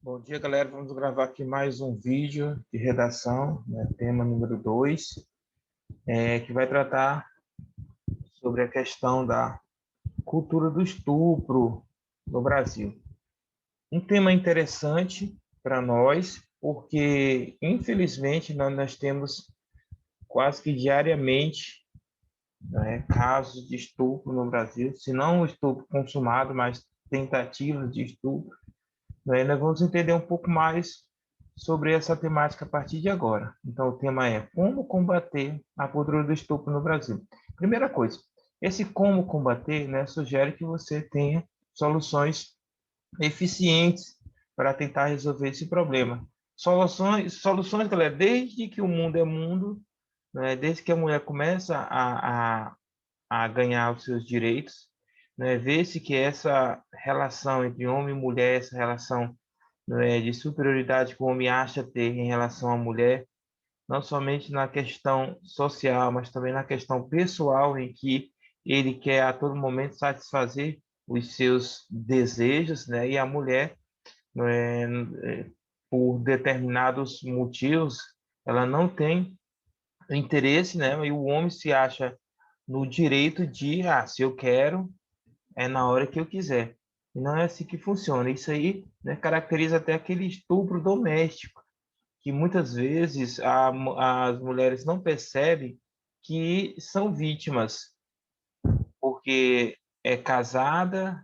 Bom dia, galera. Vamos gravar aqui mais um vídeo de redação, né, tema número 2, que vai tratar sobre a questão da cultura do estupro no Brasil. Um tema interessante para nós, porque, infelizmente, nós temos quase que diariamente, né, casos de estupro no Brasil, se não o estupro consumado, mas tentativas de estupro. Nós vamos entender um pouco mais sobre essa temática a partir de agora. Então, o tema é como combater a cultura do estupro no Brasil. Primeira coisa, esse como combater, né, sugere que você tenha soluções eficientes para tentar resolver esse problema. Soluções, galera, desde que o mundo é mundo, né, desde que a mulher começa a ganhar os seus direitos, né, vê-se que essa relação entre homem e mulher, essa relação, né, de superioridade que o homem acha ter em relação à mulher, não somente na questão social, mas também na questão pessoal, em que ele quer a todo momento satisfazer os seus desejos, né, e a mulher, né, por determinados motivos, ela não tem interesse, né, e o homem se acha no direito de, se eu quero, é na hora que eu quiser. E não é assim que funciona. Isso aí, né, caracteriza até aquele estupro doméstico, que muitas vezes as mulheres não percebem que são vítimas, porque é casada,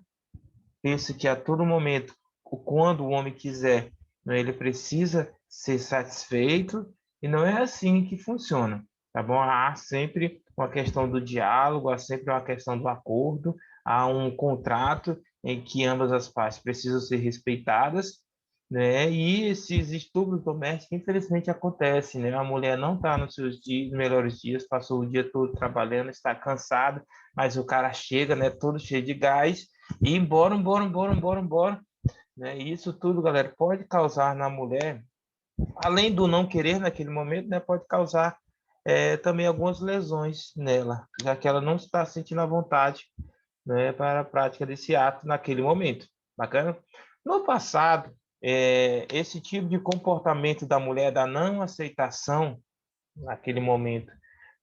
pensa que a todo momento, quando o homem quiser, né, ele precisa ser satisfeito, e não é assim que funciona, tá bom? Há sempre uma questão do diálogo, há sempre uma questão do acordo, há um contrato em que ambas as partes precisam ser respeitadas, né? E esses estupros domésticos, infelizmente, acontecem, né? A mulher não está nos seus dias, melhores dias, passou o dia todo trabalhando, está cansada, mas o cara chega, né, todo cheio de gás, e embora, né? E isso tudo, galera, pode causar na mulher, além do não querer naquele momento, né, pode causar também algumas lesões nela, já que ela não está sentindo a vontade, né, para a prática desse ato naquele momento. Bacana? No passado, esse tipo de comportamento da mulher, da não aceitação naquele momento,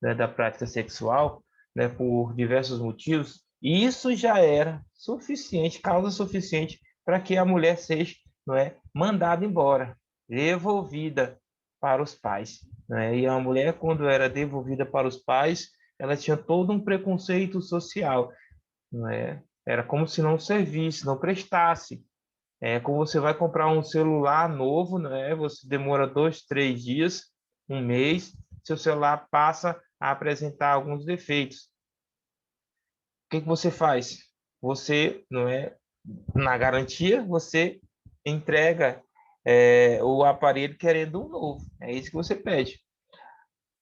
né, da prática sexual, né, por diversos motivos, e isso já era suficiente, causa suficiente para que a mulher seja, não é, mandada embora, devolvida para os pais. Né? E a mulher, quando era devolvida para os pais, ela tinha todo um preconceito social. Não é? Era como se não servisse, não prestasse. É como você vai comprar um celular novo, né? Você demora 2, 3 dias, um mês, seu celular passa a apresentar alguns defeitos. O que que você faz? Você, não é, na garantia, você entrega o aparelho querendo um novo. É isso que você pede.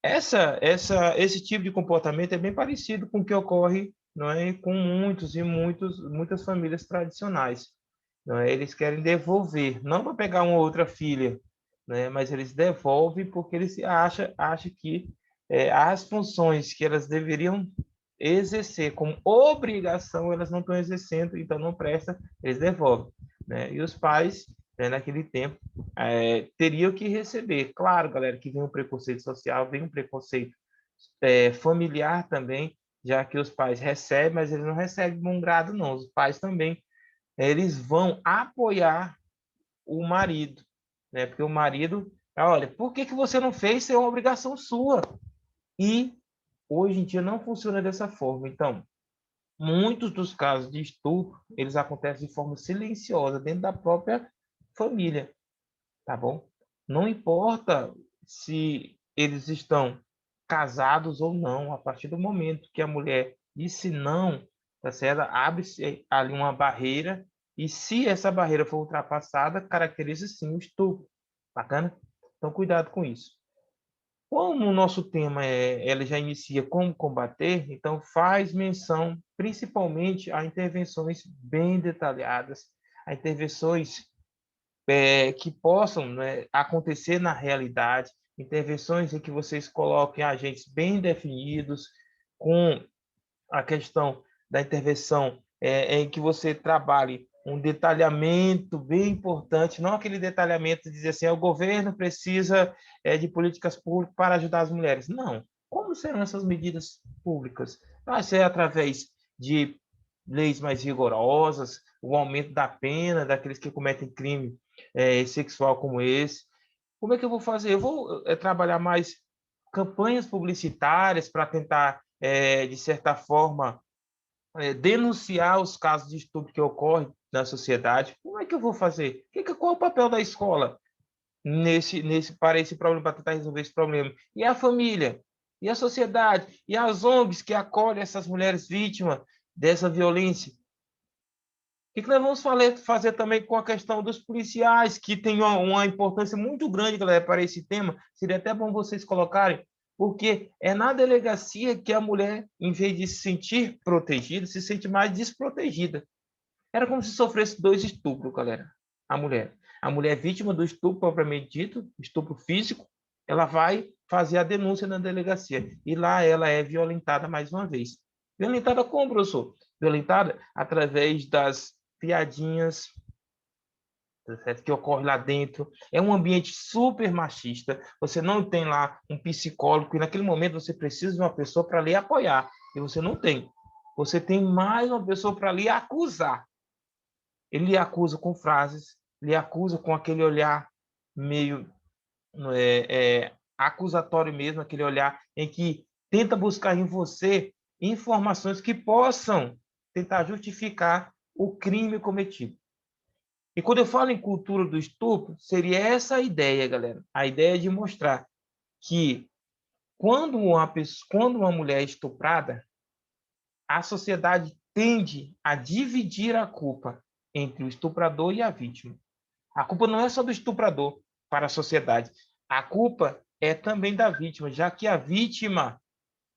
Esse tipo de comportamento é bem parecido com o que ocorre, não é, com muitas famílias tradicionais. Não é? Eles querem devolver, não para pegar uma outra filha, né? Mas eles devolvem porque eles acham que as funções que elas deveriam exercer como obrigação, elas não estão exercendo, então não presta, eles devolvem. Né? E os pais, né, naquele tempo, teriam que receber. Claro, galera, que vem um preconceito social, vem um preconceito familiar também, já que os pais recebem, mas eles não recebem de bom grado, não. Os pais também, eles vão apoiar o marido, né? Porque o marido, olha, por que que você não fez? Isso é uma obrigação sua. E hoje em dia não funciona dessa forma. Então, muitos dos casos de estupro, eles acontecem de forma silenciosa dentro da própria família, tá bom? Não importa se eles estão casados ou não, a partir do momento que a mulher disse não, tá certo? Abre-se ali uma barreira, e se essa barreira for ultrapassada, caracteriza sim o estupro. Bacana? Então, cuidado com isso. Como o nosso tema ela já inicia como combater, então faz menção principalmente a intervenções bem detalhadas, a intervenções que possam, né, acontecer na realidade, intervenções em que vocês coloquem agentes bem definidos, com a questão da intervenção em que você trabalhe um detalhamento bem importante, não aquele detalhamento de dizer assim, o governo precisa de políticas públicas para ajudar as mulheres. Não. Como serão essas medidas públicas? Vai ser através de leis mais rigorosas, o aumento da pena daqueles que cometem crime sexual como esse. Como é que eu vou fazer? Eu vou trabalhar mais campanhas publicitárias para tentar, de certa forma, denunciar os casos de estupro que ocorrem na sociedade. Como é que eu vou fazer? Qual é o papel da escola para esse problema, para tentar resolver esse problema? E a família? E a sociedade? E as ONGs que acolhem essas mulheres vítimas dessa violência? O que nós vamos fazer também com a questão dos policiais, que tem uma importância muito grande, galera, para esse tema? Seria até bom vocês colocarem, porque é na delegacia que a mulher, em vez de se sentir protegida, se sente mais desprotegida. Era como se sofresse 2 estupros, galera. A mulher. A mulher vítima do estupro propriamente dito, estupro físico, ela vai fazer a denúncia na delegacia. E lá ela é violentada mais uma vez. Violentada como, professor? Violentada através das piadinhas, certo? Que ocorre lá dentro. É um ambiente super machista. Você não tem lá um psicólogo, e naquele momento você precisa de uma pessoa para lhe apoiar. E você não tem. Você tem mais uma pessoa para lhe acusar. Ele lhe acusa com frases, lhe acusa com aquele olhar meio acusatório mesmo, aquele olhar em que tenta buscar em você informações que possam tentar justificar o crime cometido. E quando eu falo em cultura do estupro, seria essa a ideia, galera. A ideia de mostrar que quando uma mulher é estuprada, a sociedade tende a dividir a culpa entre o estuprador e a vítima. A culpa não é só do estuprador para a sociedade. A culpa é também da vítima, já que a vítima,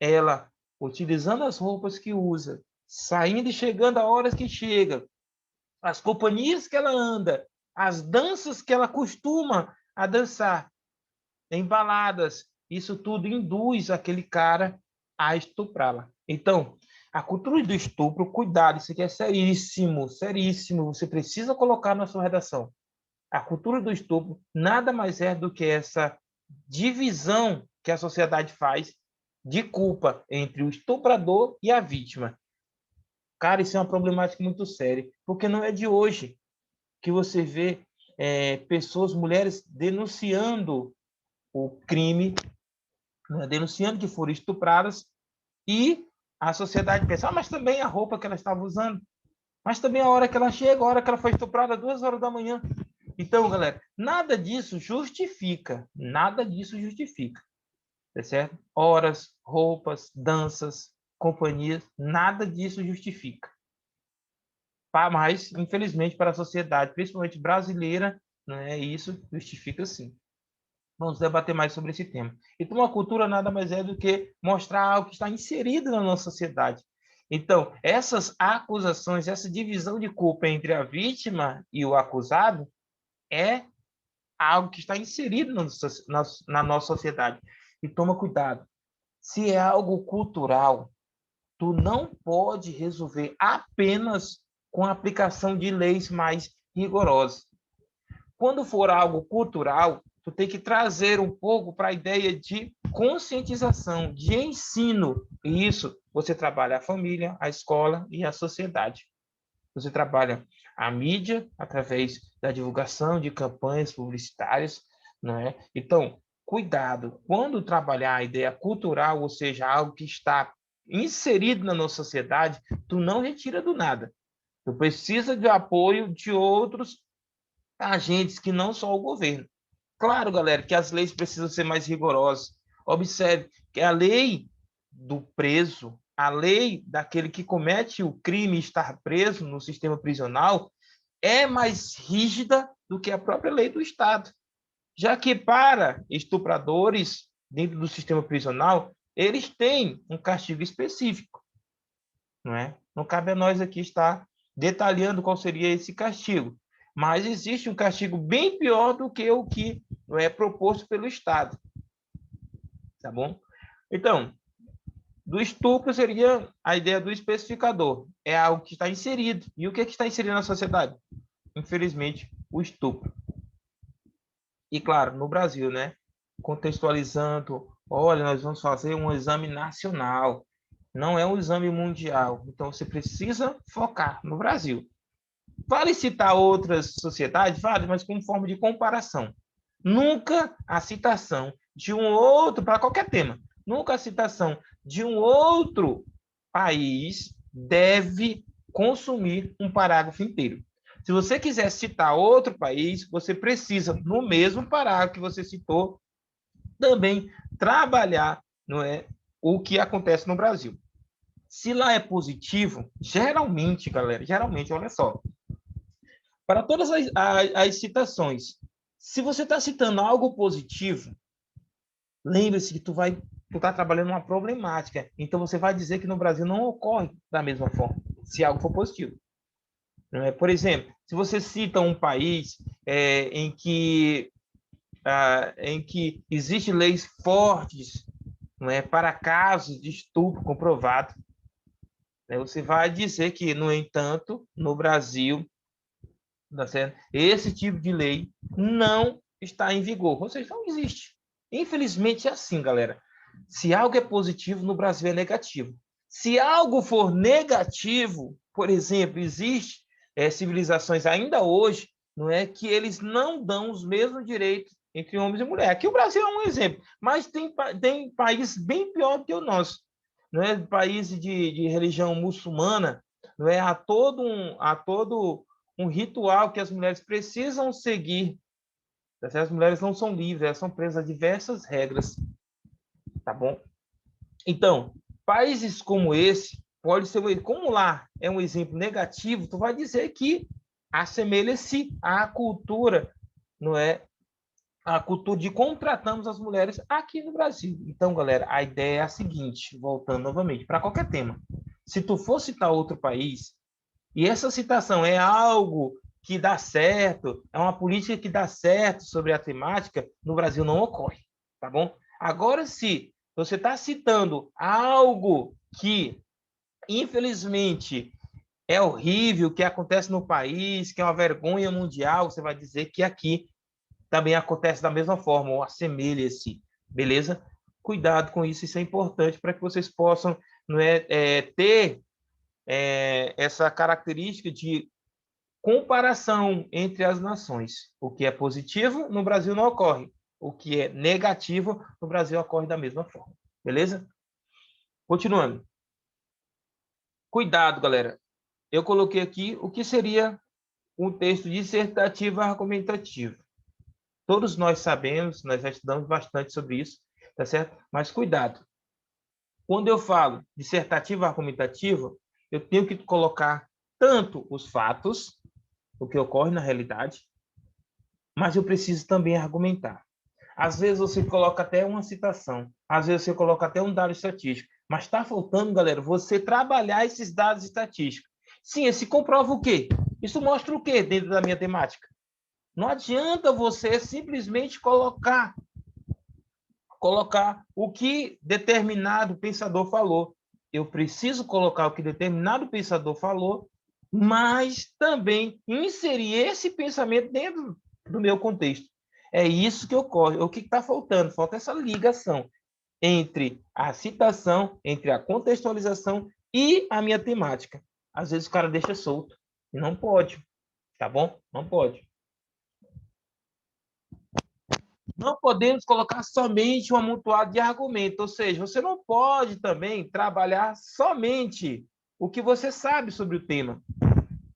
ela, utilizando as roupas que usa, saindo e chegando a horas que chega, as companhias que ela anda, as danças que ela costuma a dançar, em baladas, isso tudo induz aquele cara a estuprá-la. Então, a cultura do estupro, cuidado, isso aqui é seríssimo, seríssimo, você precisa colocar na sua redação. A cultura do estupro nada mais é do que essa divisão que a sociedade faz de culpa entre o estuprador e a vítima. Cara, isso é uma problemática muito séria, porque não é de hoje que você vê pessoas, mulheres, denunciando o crime, né, denunciando que foram estupradas, e a sociedade pensa, mas também a roupa que ela estava usando, mas também a hora que ela chega, a hora que ela foi estuprada, 2 horas da manhã. Então, galera, nada disso justifica, tá certo? Horas, roupas, danças, companhias, nada disso justifica. Mas, infelizmente, para a sociedade, principalmente brasileira, né, isso justifica sim. Vamos debater mais sobre esse tema. Então, a cultura nada mais é do que mostrar algo que está inserido na nossa sociedade. Então, essas acusações, essa divisão de culpa entre a vítima e o acusado é algo que está inserido na nossa sociedade. E toma cuidado. Se é algo cultural, tu não pode resolver apenas com a aplicação de leis mais rigorosas. Quando for algo cultural, tu tem que trazer um pouco para a ideia de conscientização, de ensino. E isso você trabalha a família, a escola e a sociedade. Você trabalha a mídia através da divulgação de campanhas publicitárias, não é? Então, cuidado, quando trabalhar a ideia cultural, ou seja, algo que está inserido na nossa sociedade, tu não retira do nada. Tu precisa de apoio de outros agentes que não só o governo. Claro, galera, que as leis precisam ser mais rigorosas. Observe que a lei do preso, a lei daquele que comete o crime e estar preso no sistema prisional é mais rígida do que a própria lei do Estado. Já que para estupradores dentro do sistema prisional, eles têm um castigo específico, não é? Não cabe a nós aqui estar detalhando qual seria esse castigo, mas existe um castigo bem pior do que o que é proposto pelo Estado, tá bom? Então, do estupro seria a ideia do especificador. É algo que está inserido. E o que está inserido na sociedade? Infelizmente, o estupro. E, claro, no Brasil, né? Contextualizando, olha, nós vamos fazer um exame nacional, não é um exame mundial. Então, você precisa focar no Brasil. Vale citar outras sociedades? Vale, mas como forma de comparação. Nunca a citação de um outro, para qualquer tema, nunca a citação de um outro país deve consumir um parágrafo inteiro. Se você quiser citar outro país, você precisa, no mesmo parágrafo que você citou, também trabalhar, não é, o que acontece no Brasil. Se lá é positivo, geralmente, galera, geralmente, olha só, para todas as citações, se você está citando algo positivo, lembre-se que tu está trabalhando uma problemática. Então, você vai dizer que no Brasil não ocorre da mesma forma, se algo for positivo. Por exemplo, se você cita um país em que existem leis fortes, não é, para casos de estupro comprovado, né, você vai dizer que, no entanto, no Brasil, tá certo? Esse tipo de lei não está em vigor, ou seja, não existe. Infelizmente é assim, galera. Se algo é positivo, no Brasil é negativo. Se algo for negativo, por exemplo, existe civilizações ainda hoje, não é, que eles não dão os mesmos direitos entre homens e mulheres. Aqui o Brasil é um exemplo, mas tem país bem pior do que o nosso, não é? Países de religião muçulmana, não é? Há todo um ritual que as mulheres precisam seguir. As mulheres não são livres, elas são presas a diversas regras, tá bom? Então, países como esse, pode ser, como lá é um exemplo negativo, tu vai dizer que assemelha-se à cultura, não é? A cultura de contratamos as mulheres aqui no Brasil. Então, galera, a ideia é a seguinte, voltando novamente, para qualquer tema. Se tu for citar outro país, e essa citação é algo que dá certo, é uma política que dá certo sobre a temática, no Brasil não ocorre, tá bom? Agora, se você está citando algo que, infelizmente, é horrível, que acontece no país, que é uma vergonha mundial, você vai dizer que aqui também acontece da mesma forma, ou assemelha-se, beleza? Cuidado com isso, isso é importante para que vocês possam, não ter essa característica de comparação entre as nações. O que é positivo, no Brasil não ocorre. O que é negativo, no Brasil ocorre da mesma forma. Beleza? Continuando. Cuidado, galera. Eu coloquei aqui o que seria um texto dissertativo argumentativo. Todos nós sabemos, nós já estudamos bastante sobre isso, tá certo? Mas cuidado. Quando eu falo dissertativo argumentativo, eu tenho que colocar tanto os fatos, o que ocorre na realidade, mas eu preciso também argumentar. Às vezes você coloca até uma citação, às vezes você coloca até um dado estatístico, mas está faltando, galera, você trabalhar esses dados estatísticos. Sim, esse comprova o quê? Isso mostra o quê dentro da minha temática? Não adianta você simplesmente colocar o que determinado pensador falou. Eu preciso colocar o que determinado pensador falou, mas também inserir esse pensamento dentro do meu contexto. É isso que ocorre. O que está faltando? Falta essa ligação entre a citação, entre a contextualização e a minha temática. Às vezes o cara deixa solto. Não pode, tá bom? Não pode. Não podemos colocar somente um amontoado de argumentos, ou seja, você não pode também trabalhar somente o que você sabe sobre o tema.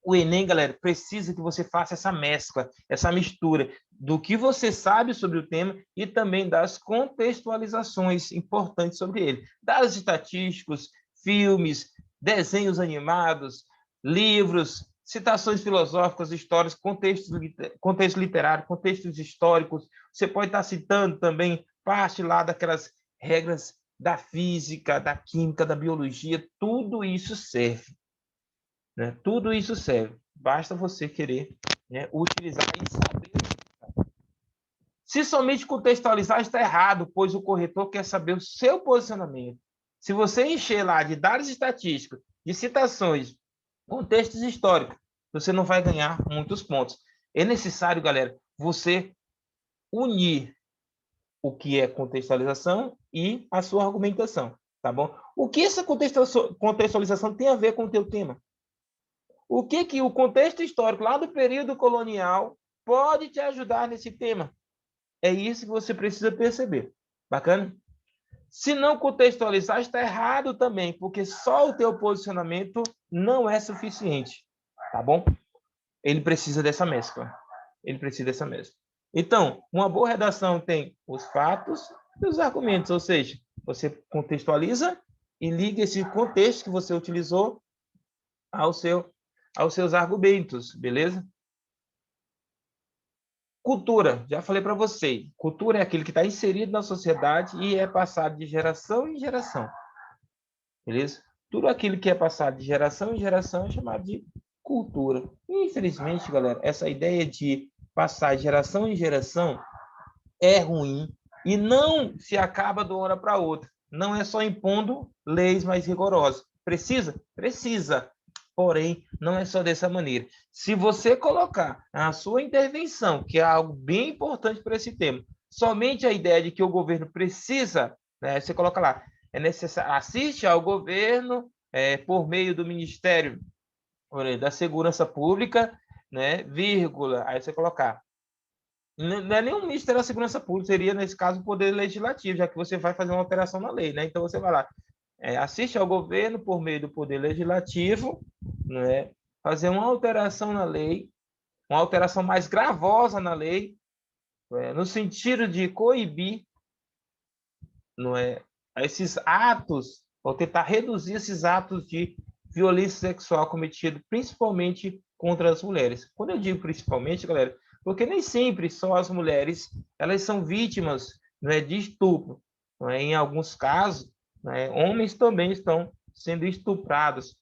O Enem, galera, precisa que você faça essa mescla, essa mistura do que você sabe sobre o tema e também das contextualizações importantes sobre ele. Dados estatísticos, filmes, desenhos animados, livros, citações filosóficas, histórias, contexto literário, contextos históricos. Você pode estar citando também parte lá daquelas regras da física, da química, da biologia, tudo isso serve. Né? Tudo isso serve. Basta você querer, né, utilizar e saber. Se somente contextualizar, está errado, pois o corretor quer saber o seu posicionamento. Se você encher lá de dados estatísticos, de citações, contextos históricos, você não vai ganhar muitos pontos. É necessário, galera, você unir o que é contextualização e a sua argumentação, tá bom? O que essa contextualização tem a ver com o teu tema? O que o contexto histórico lá do período colonial pode te ajudar nesse tema? É isso que você precisa perceber. Bacana? Se não contextualizar, está errado também, porque só o teu posicionamento não é suficiente, tá bom? Ele precisa dessa mescla. Ele precisa dessa mescla. Então, uma boa redação tem os fatos e os argumentos, ou seja, você contextualiza e liga esse contexto que você utilizou aos seus argumentos, beleza? Cultura, já falei para você, cultura é aquilo que está inserido na sociedade e é passado de geração em geração, beleza? Tudo aquilo que é passado de geração em geração é chamado de cultura. Infelizmente, galera, essa ideia de passar de geração em geração é ruim e não se acaba de uma hora para outra. Não é só impondo leis mais rigorosas. Precisa? Precisa. Porém, não é só dessa maneira. Se você colocar a sua intervenção, que é algo bem importante para esse tema, somente a ideia de que o governo precisa, né, você coloca lá, é necessário, assiste ao governo por meio do Ministério da Segurança Pública, né, vírgula, aí você colocar. Não é nem o Ministério da Segurança Pública, seria, nesse caso, o Poder Legislativo, já que você vai fazer uma alteração na lei, né? Então, você vai lá, assiste ao governo por meio do Poder Legislativo, né? Fazer uma alteração na lei, uma alteração mais gravosa na lei, no sentido de coibir, não é, esses atos, ou tentar reduzir esses atos de violência sexual cometido principalmente contra as mulheres. Quando eu digo principalmente, galera, porque nem sempre só as mulheres elas são vítimas, né, de estupro. Né? Em alguns casos, né, homens também estão sendo estuprados,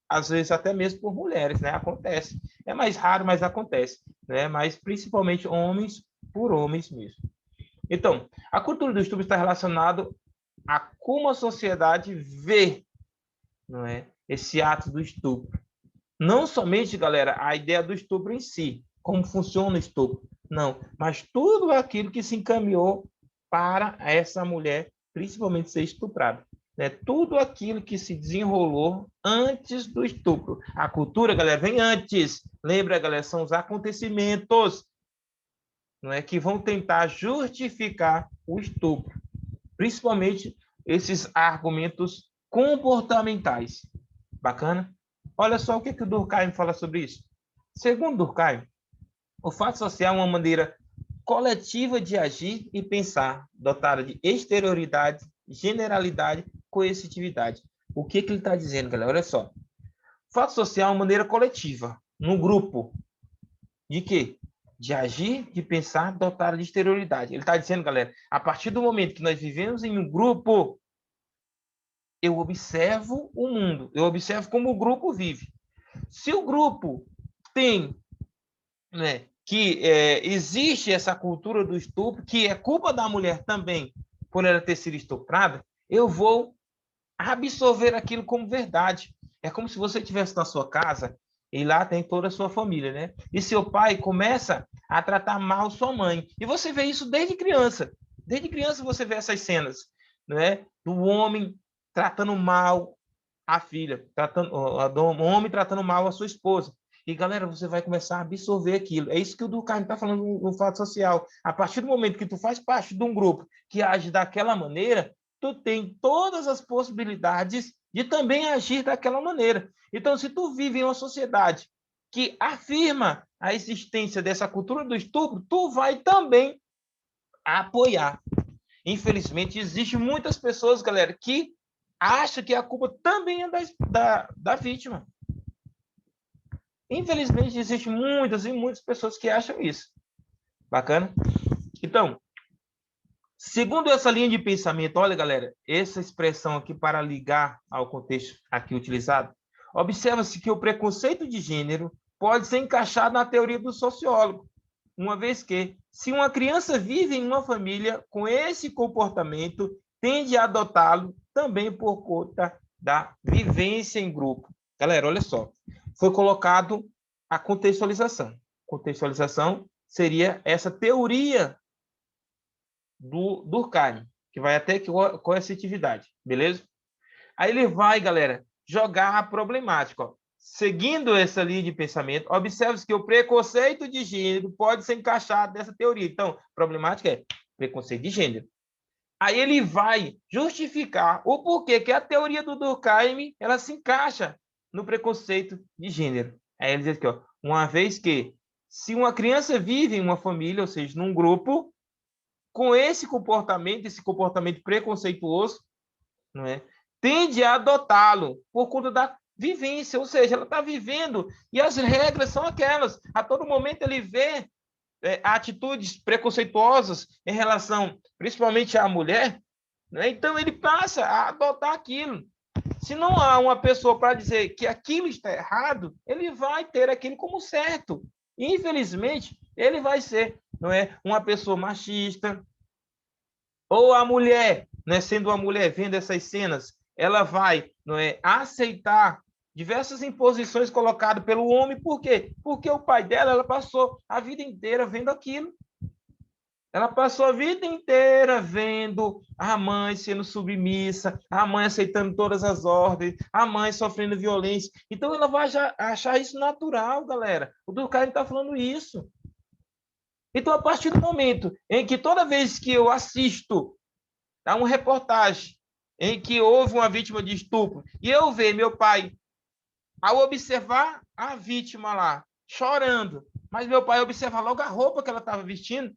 às vezes até mesmo por mulheres, né? Acontece. É mais raro, mas acontece, né? Mas principalmente homens por homens mesmo. Então, a cultura do estupro está relacionada a como a sociedade vê, não é, esse ato do estupro. Não somente, galera, a ideia do estupro em si, como funciona o estupro, não, mas tudo aquilo que se encaminhou para essa mulher, principalmente ser estuprada. Né? Tudo aquilo que se desenrolou antes do estupro. A cultura, galera, vem antes. Lembra, galera, são os acontecimentos, não é, que vão tentar justificar o estupro, principalmente esses argumentos comportamentais. Bacana? Olha só o que o Durkheim fala sobre isso. Segundo Durkheim, o fato social é uma maneira coletiva de agir e pensar, dotada de exterioridade, generalidade, coercitividade. O que ele está dizendo, galera? Olha só. O fato social é uma maneira coletiva, no grupo. De quê? De agir, de pensar, dotada de exterioridade. Ele está dizendo, galera, a partir do momento que nós vivemos em um grupo, eu observo o mundo, eu observo como o grupo vive. Se o grupo tem, né, que existe essa cultura do estupro, que é culpa da mulher também por ela ter sido estuprada, eu vou absorver aquilo como verdade. É como se você estivesse na sua casa e lá tem toda a sua família, né? E seu pai começa a tratar mal sua mãe. E você vê isso desde criança. Desde criança você vê essas cenas, né? Do homem tratando mal a filha, o homem tratando mal a sua esposa. E, galera, você vai começar a absorver aquilo. É isso que o Durkheim está falando no fato social. A partir do momento que tu faz parte de um grupo que age daquela maneira, tu tem todas as possibilidades de também agir daquela maneira. Então, se tu vive em uma sociedade que afirma a existência dessa cultura do estupro, tu vai também apoiar. Infelizmente, existem muitas pessoas, galera, que acham que a culpa também é da vítima. Infelizmente, existem muitas e muitas pessoas que acham isso. Bacana? Então, segundo essa linha de pensamento, olha, galera, essa expressão aqui para ligar ao contexto aqui utilizado, observa-se que o preconceito de gênero pode ser encaixado na teoria do sociólogo, uma vez que, se uma criança vive em uma família com esse comportamento, tende a adotá-lo também por conta da vivência em grupo. Galera, olha só, foi colocado a contextualização. Contextualização seria essa teoria do Durkheim, que vai até coercitividade, beleza? Aí ele vai, galera, jogar a problemática. Ó. Seguindo essa linha de pensamento, observe que o preconceito de gênero pode ser encaixado nessa teoria. Então, problemática é preconceito de gênero. Aí ele vai justificar o porquê que a teoria do Durkheim ela se encaixa no preconceito de gênero. Aí ele diz aqui, ó, uma vez que se uma criança vive em uma família, ou seja, num grupo, com esse comportamento preconceituoso, não é? Tende a adotá-lo por conta da vivência, ou seja, ela está vivendo e as regras são aquelas. A todo momento ele vê atitudes preconceituosas em relação, principalmente à mulher, né? Então ele passa a adotar aquilo. Se não há uma pessoa para dizer que aquilo está errado, ele vai ter aquilo como certo. Infelizmente, ele vai ser, não é, uma pessoa machista. Ou a mulher, né, sendo uma mulher vendo essas cenas, ela vai, não é, aceitar diversas imposições colocadas pelo homem. Por quê? Porque o pai dela, ela passou a vida inteira vendo aquilo. Ela passou a vida inteira vendo a mãe sendo submissa, a mãe aceitando todas as ordens, a mãe sofrendo violência. Então, ela vai achar isso natural, galera. O Durkheim está falando isso. Então, a partir do momento em que toda vez que eu assisto a uma reportagem em que houve uma vítima de estupro e eu ver meu pai, ao observar a vítima lá, chorando, mas meu pai observar logo a roupa que ela estava vestindo,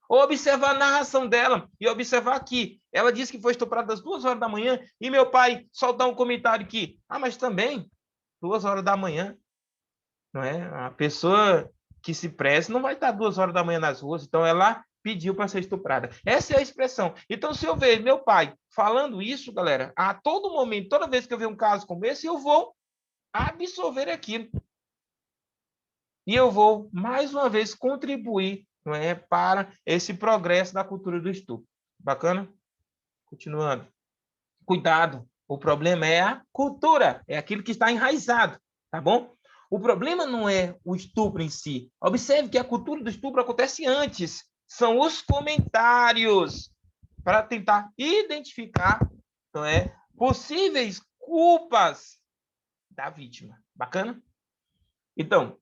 ou observar a narração dela e observar que ela disse que foi estuprada às 2 horas da manhã e meu pai soltar um comentário que, mas também 2 horas da manhã, não é? A pessoa que se preze não vai estar 2 horas da manhã nas ruas, então ela pediu para ser estuprada. Essa é a expressão. Então, se eu ver meu pai falando isso, galera, a todo momento, toda vez que eu ver um caso como esse, eu vou absorver aquilo. E eu vou, mais uma vez, contribuir, não é, para esse progresso da cultura do estupro. Bacana? Continuando. Cuidado. O problema é a cultura, é aquilo que está enraizado, tá bom? O problema não é o estupro em si. Observe que a cultura do estupro acontece antes. São os comentários para tentar identificar, não é, possíveis culpas da vítima. Bacana? Então,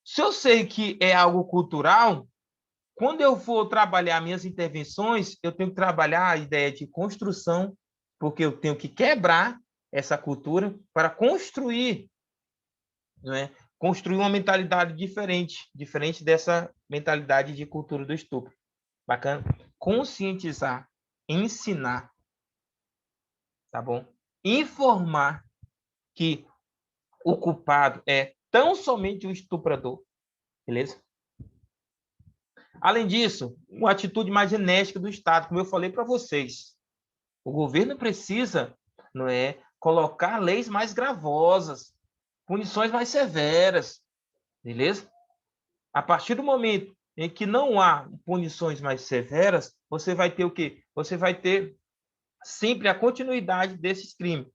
se eu sei que é algo cultural, quando eu for trabalhar minhas intervenções, eu tenho que trabalhar a ideia de construção, porque eu tenho que quebrar essa cultura para construir, não é? Construir uma mentalidade diferente dessa mentalidade de cultura do estupro. Bacana? Conscientizar, ensinar, tá bom? Informar que o culpado é tão somente o estuprador, beleza? Além disso, uma atitude mais enérgica do Estado, como eu falei para vocês. O governo precisa, não é, colocar leis mais gravosas, punições mais severas, beleza? A partir do momento em que não há punições mais severas, você vai ter o quê? Você vai ter sempre a continuidade desses crimes.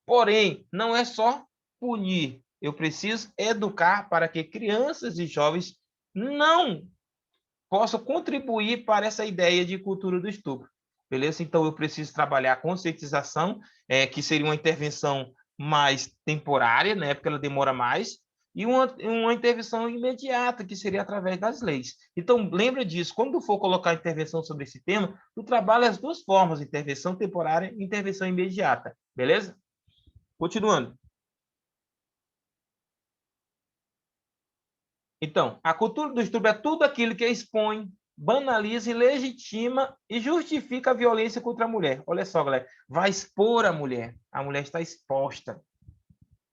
Porém, não é só punir. Eu preciso educar para que crianças e jovens não possam contribuir para essa ideia de cultura do estupro. Beleza? Então, eu preciso trabalhar a conscientização, que seria uma intervenção mais temporária, né? Porque ela demora mais, e uma intervenção imediata, que seria através das leis. Então, lembra disso. Quando tu for colocar intervenção sobre esse tema, tu trabalha as duas formas, intervenção temporária e intervenção imediata. Beleza? Continuando. Então, a cultura do estupro é tudo aquilo que expõe, banaliza, legitima e justifica a violência contra a mulher. Olha só, galera, vai expor a mulher. A mulher está exposta,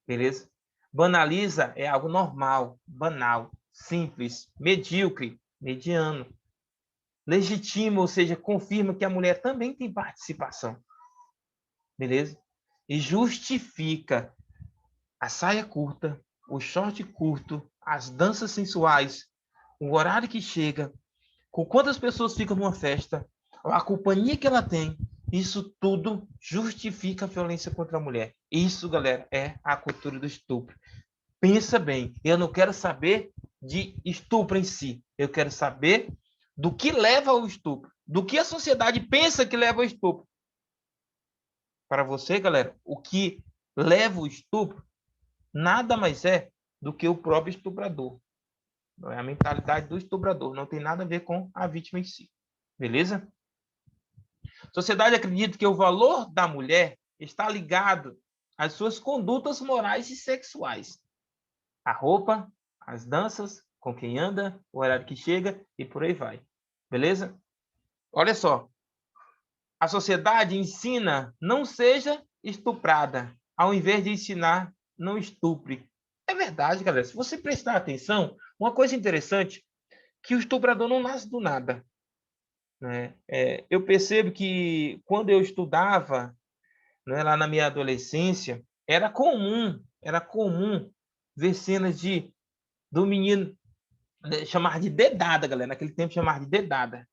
beleza? Banaliza é algo normal, banal, simples, medíocre, mediano. Legitima, ou seja, confirma que a mulher também tem participação, beleza? E justifica a saia curta, o short curto, as danças sensuais, o horário que chega, com quantas pessoas ficam numa festa, a companhia que ela tem, isso tudo justifica a violência contra a mulher. Isso, galera, é a cultura do estupro. Pensa bem, eu não quero saber de estupro em si, eu quero saber do que leva ao estupro, do que a sociedade pensa que leva ao estupro. Para você, galera, o que leva ao estupro nada mais é do que o próprio estuprador. Não é a mentalidade do estuprador, não tem nada a ver com a vítima em si. Beleza? A sociedade acredita que o valor da mulher está ligado às suas condutas morais e sexuais. A roupa, as danças, com quem anda, o horário que chega e por aí vai. Beleza? Olha só. A sociedade ensina não seja estuprada, ao invés de ensinar não estupre. É verdade, galera. Se você prestar atenção, uma coisa interessante, que o estuprador não nasce do nada. Né? Eu percebo que quando eu estudava, né, lá na minha adolescência, era comum ver cenas do menino, né, chamar de dedada, galera. Naquele tempo chamar de dedada.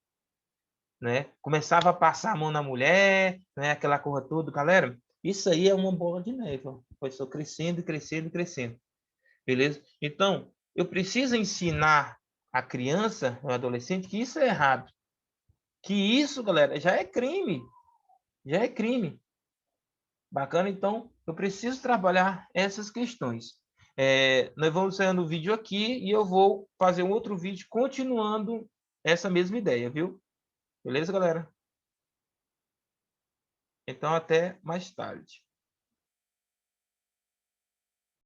Né? Começava a passar a mão na mulher, né? Aquela coisa toda, galera. Isso aí é uma bola de neve, ó. Foi só crescendo, crescendo, crescendo. Beleza? Então, eu preciso ensinar a criança, o adolescente, que isso é errado. Que isso, galera, já é crime. Já é crime. Bacana? Então, eu preciso trabalhar essas questões. Nós vamos encerrando o vídeo aqui e eu vou fazer um outro vídeo continuando essa mesma ideia, viu? Beleza, galera? Então, até mais tarde.